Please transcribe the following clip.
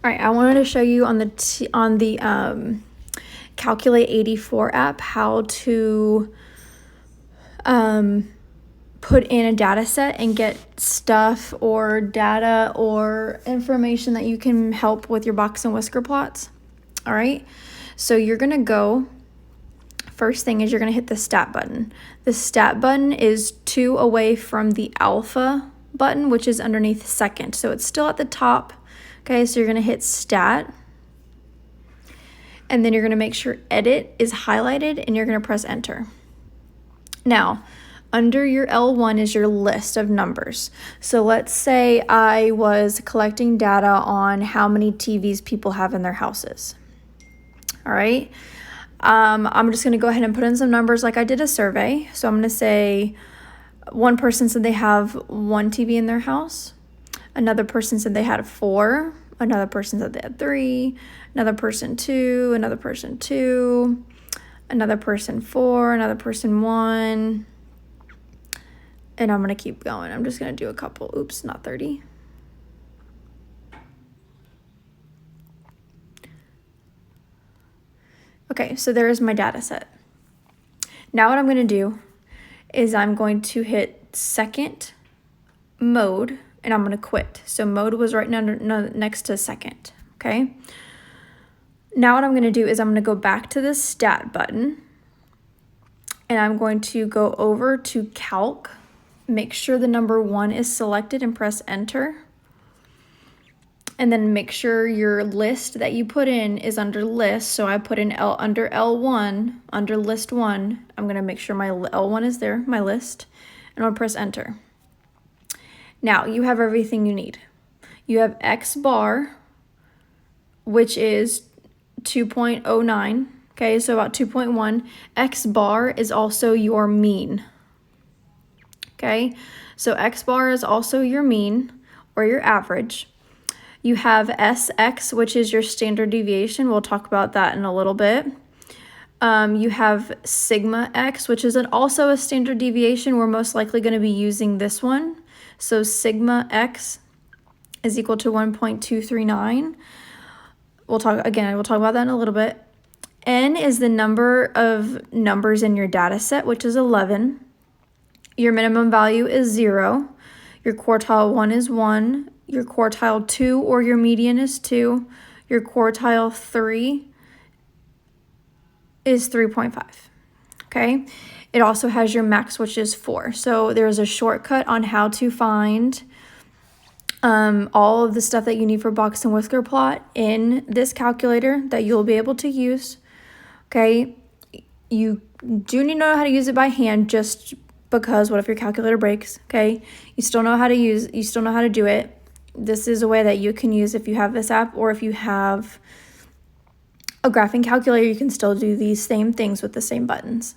All right, I wanted to show you on the Calculate84 app how to put in a data set and get stuff or data or information that you can help with your box and whisker plots. All right, so you're gonna go, first thing is you're gonna hit the stat button. The stat button is 2 away from the alpha button, which is underneath second, so it's still at the top. Okay, so you're gonna hit stat, and then you're gonna make sure edit is highlighted, and you're gonna press enter. Now, under your L1 is your list of numbers. So let's say I was collecting data on how many TVs people have in their houses. All right, I'm just gonna go ahead and put in some numbers like I did a survey. So I'm gonna say one person said they have 1 TV in their house. Another person said they had 4. Another person said they had 3. Another person 2. Another person 2. Another person 4. Another person 1. And I'm going to keep going. I'm just going to do a couple. Oops, not 30. Okay, so there is my data set. Now what I'm going to do is I'm going to hit second mode, and I'm going to quit. So mode was right next to second, okay? Now what I'm going to do is I'm going to go back to the stat button, and I'm going to go over to calc, make sure the number 1 is selected and press enter. And then make sure your list that you put in is under list. So I put in under L1, under list 1. I'm going to make sure my L1 is there, my list, and I'll press enter. Now you have everything you need. You have X bar, which is 2.09. Okay, so about 2.1. X bar is also your mean. Okay, so X bar is also your mean or your average. You have SX, which is your standard deviation. We'll talk about that in a little bit. You have sigma X, which is also a standard deviation. We're most likely going to be using this one. So sigma X is equal to 1.239. We'll talk about that in a little bit. N is the number of numbers in your data set, which is 11. Your minimum value is 0. Your quartile 1 is 1. Your quartile 2 or your median is 2. Your quartile 3 is 3.5. Okay? It also has your max, which is 4. So there's a shortcut on how to find all of the stuff that you need for box and whisker plot in this calculator that you'll be able to use. Okay? You do need to know how to use it by hand, just because what if your calculator breaks? Okay? You still know how to do it. This is a way that you can use if you have this app, or if you have a graphing calculator, you can still do these same things with the same buttons.